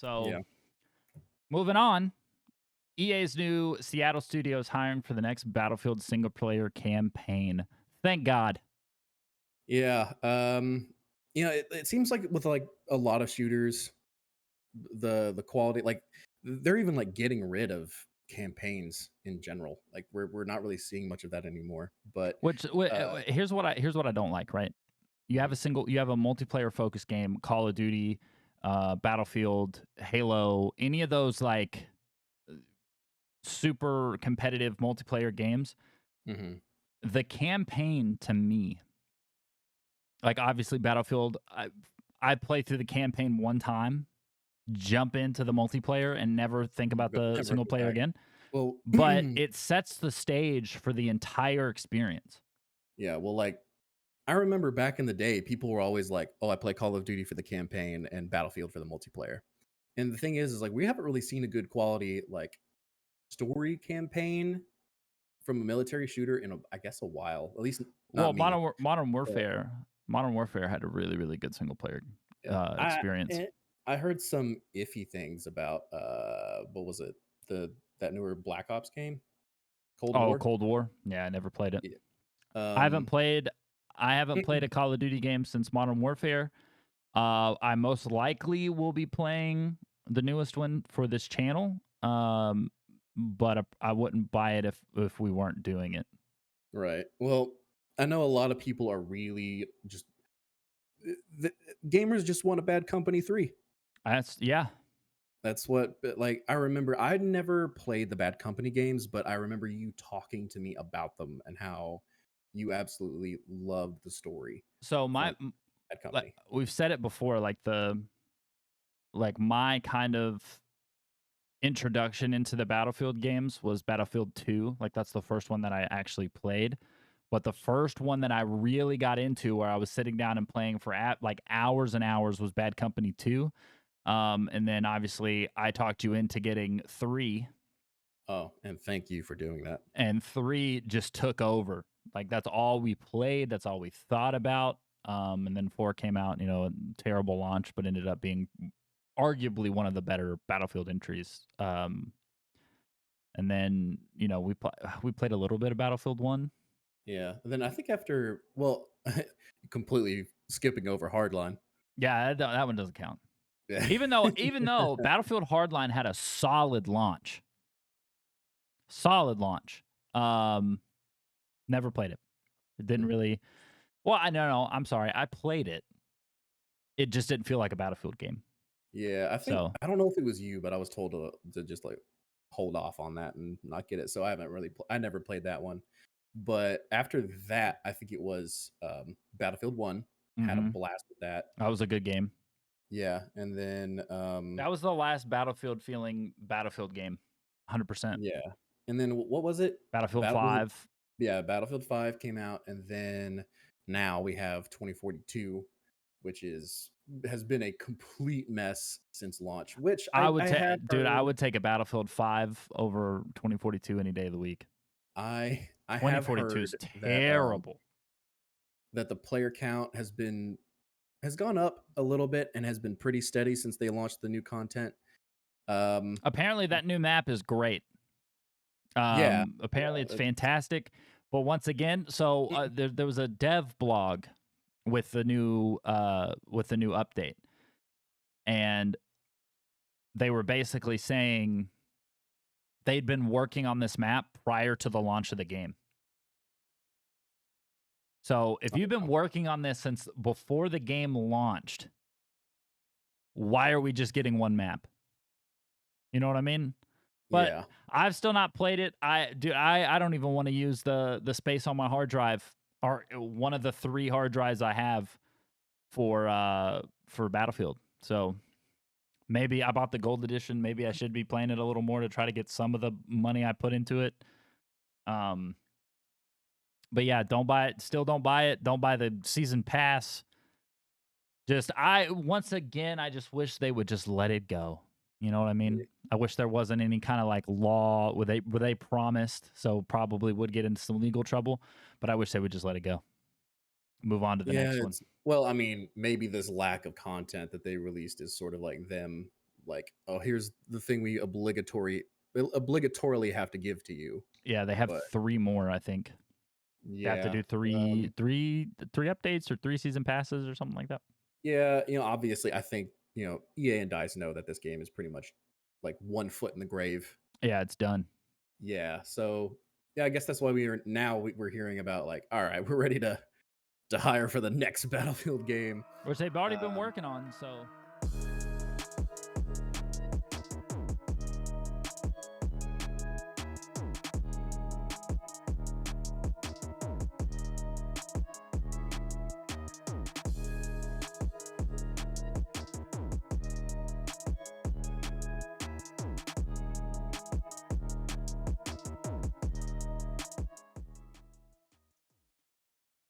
So Yeah. moving on, EA's new Seattle studio is hiring for the next Battlefield single player campaign. Thank God. Yeah. It seems like with like a lot of shooters, the quality, like they're even like getting rid of campaigns in general. Like we're not really seeing much of that anymore. But Here's what I don't like. Right, you have a multiplayer focused game, Call of Duty, Battlefield, Halo, any of those like super competitive multiplayer games. mhm. The campaign to me, like obviously Battlefield, I play through the campaign one time, jump into the multiplayer, and never think about the Never single go player back. again. Well, But it sets the stage for the entire experience. yeah. Well, like I remember back in the day, people were always like, "Oh, I play Call of Duty for the campaign and Battlefield for the multiplayer." And the thing is like we haven't really seen a good quality like story campaign from a military shooter in I guess a while. At least not Well, me. But Modern Warfare had a really, really good single player yeah, experience. I heard some iffy things about what was it, that newer Black Ops game, Cold Oh, War. Cold War. Yeah, I never played it. Yeah. I haven't Um, played. I haven't played a Call of Duty game since Modern Warfare. I most likely will be playing the newest one for this channel. But I wouldn't buy it if we weren't doing it. right. Well, I know a lot of people are really just the, gamers just want a Bad Company 3. Yeah. That's what, but like I remember I'd never played the Bad Company games, but I remember you talking to me about them and how you absolutely loved the story So from Bad like Company. we've said it before, like my kind of introduction into the Battlefield games was Battlefield 2. Like that's the first one that I actually played. But the first one that I really got into where I was sitting down and playing for like hours and hours was Bad Company 2. And then obviously I talked you into getting 3, Oh, and thank you for doing that. and 3 just took over. Like that's all we played, that's all we thought about. And then 4 came out, a terrible launch, but ended up being arguably one of the better Battlefield entries. And then we played a little bit of Battlefield 1. Yeah. And then I think after, well, completely skipping over Hardline. Yeah, that one doesn't count. Yeah. Even though Battlefield Hardline had a solid launch. Solid launch. Never played it. It didn't really. Well, no, I'm sorry. I played it. It just didn't feel like a Battlefield game. Yeah, I think So I don't know if it was you, but I was told to just like hold off on that and not get it. So I haven't really I never played that one. But after that, I think it was Battlefield 1. Had a blast with that. that was a good game. Yeah, and then That was the last Battlefield feeling Battlefield game. 100%. yeah. And then what was it? Battlefield Was it 5. Battlefield 5 came out, and then now we have 2042, which has been a complete mess since launch. Which I would I take, have dude. I heard. would take a Battlefield 5 over 2042 any day of the week. I have 2042 heard is terrible. that the player count has gone up a little bit and has been pretty steady since they launched the new content. Apparently, that new map is great. Yeah, Apparently, it's fantastic. But once again, so there was a dev blog with the new update, and they were basically saying they'd been working on this map prior to the launch of the game. So if you've been working on this since before the game launched, why are we just getting one map? You know what I mean? But yeah. I've still not played it. I don't even want to use the space on my hard drive, or one of the 3 hard drives I have for Battlefield. So maybe I bought the gold edition. Maybe I should be playing it a little more to try to get some of the money I put into it. But yeah, don't buy it. Still don't buy it. Don't buy the season pass. Once again, I just wish they would just let it go. You know what I mean? I wish there wasn't any kind of like law where they promised, so probably would get into some legal trouble. But I wish they would just let it go. Move on to the next one. Well, I mean, maybe this lack of content that they released is sort of like them like, oh, here's the thing we obligatorily have to give to you. Yeah, they have But 3 more, I think. They have to yeah, do three updates or 3 season passes or something like that. yeah, obviously, I think EA and DICE know that this game is pretty much like 1 foot in the grave. Yeah, it's done. Yeah, so yeah, I guess that's why we're hearing about like, all right, we're ready to hire for the next Battlefield game. Which they've already been working on, so